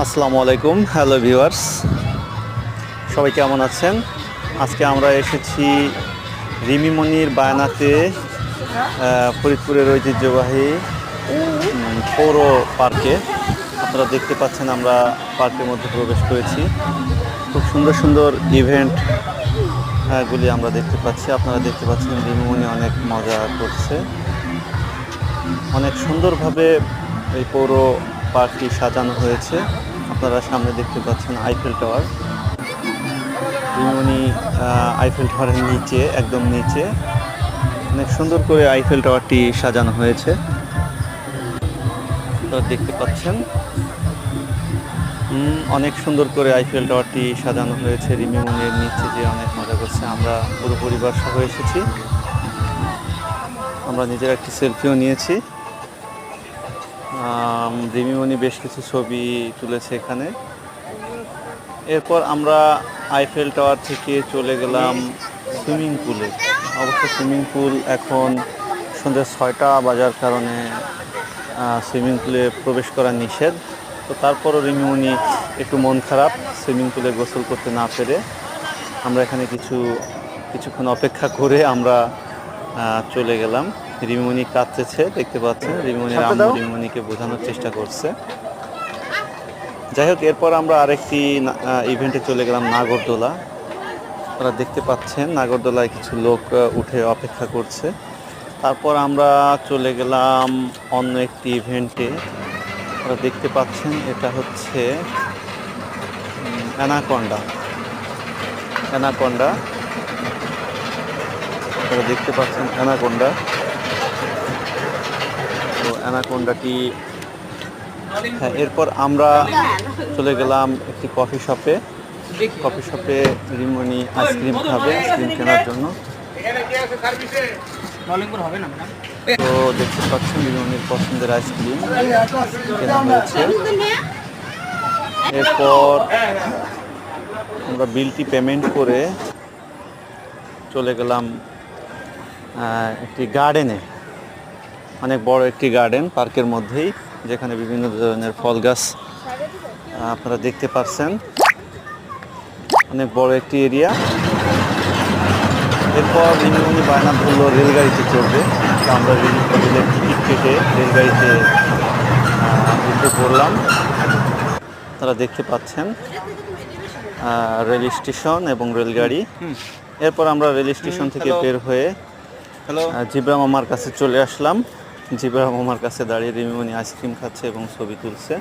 আসসালামু আলাইকুম, hello viewers, সবাই কেমন আছেন? আজকে আমরা এসেছি রিমিমনির বায়নাতে, ফরিদপুরের ঐতিহ্যবাহী পৌর পার্কে। আপনারা দেখতে পাচ্ছেন আমরা পার্কের মধ্যে প্রবেশ করেছি। খুব সুন্দর সুন্দর ইভেন্ট গুলি আমরা দেখতে পাচ্ছি। আপনারা দেখতে পাচ্ছেন রিমিমনি অনেক মজা করছে। অনেক সুন্দরভাবে এই পৌর পার্কটি সাজানো হয়েছে। আপনারা সামনে দেখতে পাচ্ছেন আইফেল টাওয়ার। রিমিমনি আইফেল টাওয়ারের নিচে, একদম নিচে অনেক সুন্দর করে আইফেল টাওয়ারটি সাজানো হয়েছে। আপনারা দেখতে পাচ্ছেন অনেক সুন্দর করে আইফেল টাওয়ারটি সাজানো হয়েছে। রিমিমনির নিচে যে অনেক মজা করছে। আমরা পুরো পরিবার সহ এসেছি। আমরা নিজের একটি সেলফিও নিয়েছি। রিমিমনি বেশ কিছু ছবি তুলেছে এখানে। এরপর আমরা আইফেল টাওয়ার থেকে চলে গেলাম সুইমিং পুলে। অবশ্য সুইমিং পুল এখন সন্ধ্যা 6টা বাজার কারণে সুইমিং পুলে প্রবেশ করা নিষেধ। তো তারপরও রিমিমনি একটু মন খারাপ সুইমিং পুলে গোসল করতে না পেরে। আমরা এখানে কিছুক্ষণ অপেক্ষা করে আমরা চলে গেলাম। রিমিমনি কাঁদতেছে, দেখতে পাচ্ছেন। রিমিমনির আম্মু রিমিমনিকে বোঝানোর চেষ্টা করছে। যাই হোক, এরপর আমরা আরেকটি ইভেন্টে চলে গেলাম, নাগরদোলা। আপনারা দেখতে পাচ্ছেন নাগরদোলায় কিছু লোক উঠে অপেক্ষা করছে। তারপর আমরা চলে গেলাম অন্য একটি ইভেন্টে। আপনারা দেখতে পাচ্ছেন এটা হচ্ছে অ্যানাকন্ডা। আপনারা দেখতে পাচ্ছেন অ্যানাকন্ডা। তো অ্যানাকন্ডাটি, হ্যাঁ, এরপর আমরা চলে গেলাম একটি কফি শপে। রিমিমনি আইসক্রিম খাবে, আইসক্রিম কেনার জন্য। তো দেখতে পাচ্ছেন রিমিমনির পছন্দের আইসক্রিম কেনা হয়েছে। এরপর আমরা বিলটি পেমেন্ট করে চলে গেলাম একটি গার্ডেনে। অনেক বড় একটি গার্ডেন পার্কের মধ্যেই, যেখানে বিভিন্ন ধরনের ফল গাছ আপনারা দেখতে পাচ্ছেন। অনেক বড় একটি এরিয়া। এরপর রিমিমনি বায়না ধরলো রেলগাড়িতে চড়বে। তো আমরা রেলের টিকিট কেটে রেলগাড়িতে উঠে পড়লাম। তারা দেখতে পাচ্ছেন রেল স্টেশন এবং রেলগাড়ি। এরপর আমরা রেল স্টেশন থেকে বের হয়ে জিব্রা মামার কাছে চলে আসলাম। জিব্রা মামার কাছে দাঁড়িয়ে রিমিমনি আইসক্রিম খাচ্ছে এবং ছবি তুলছে।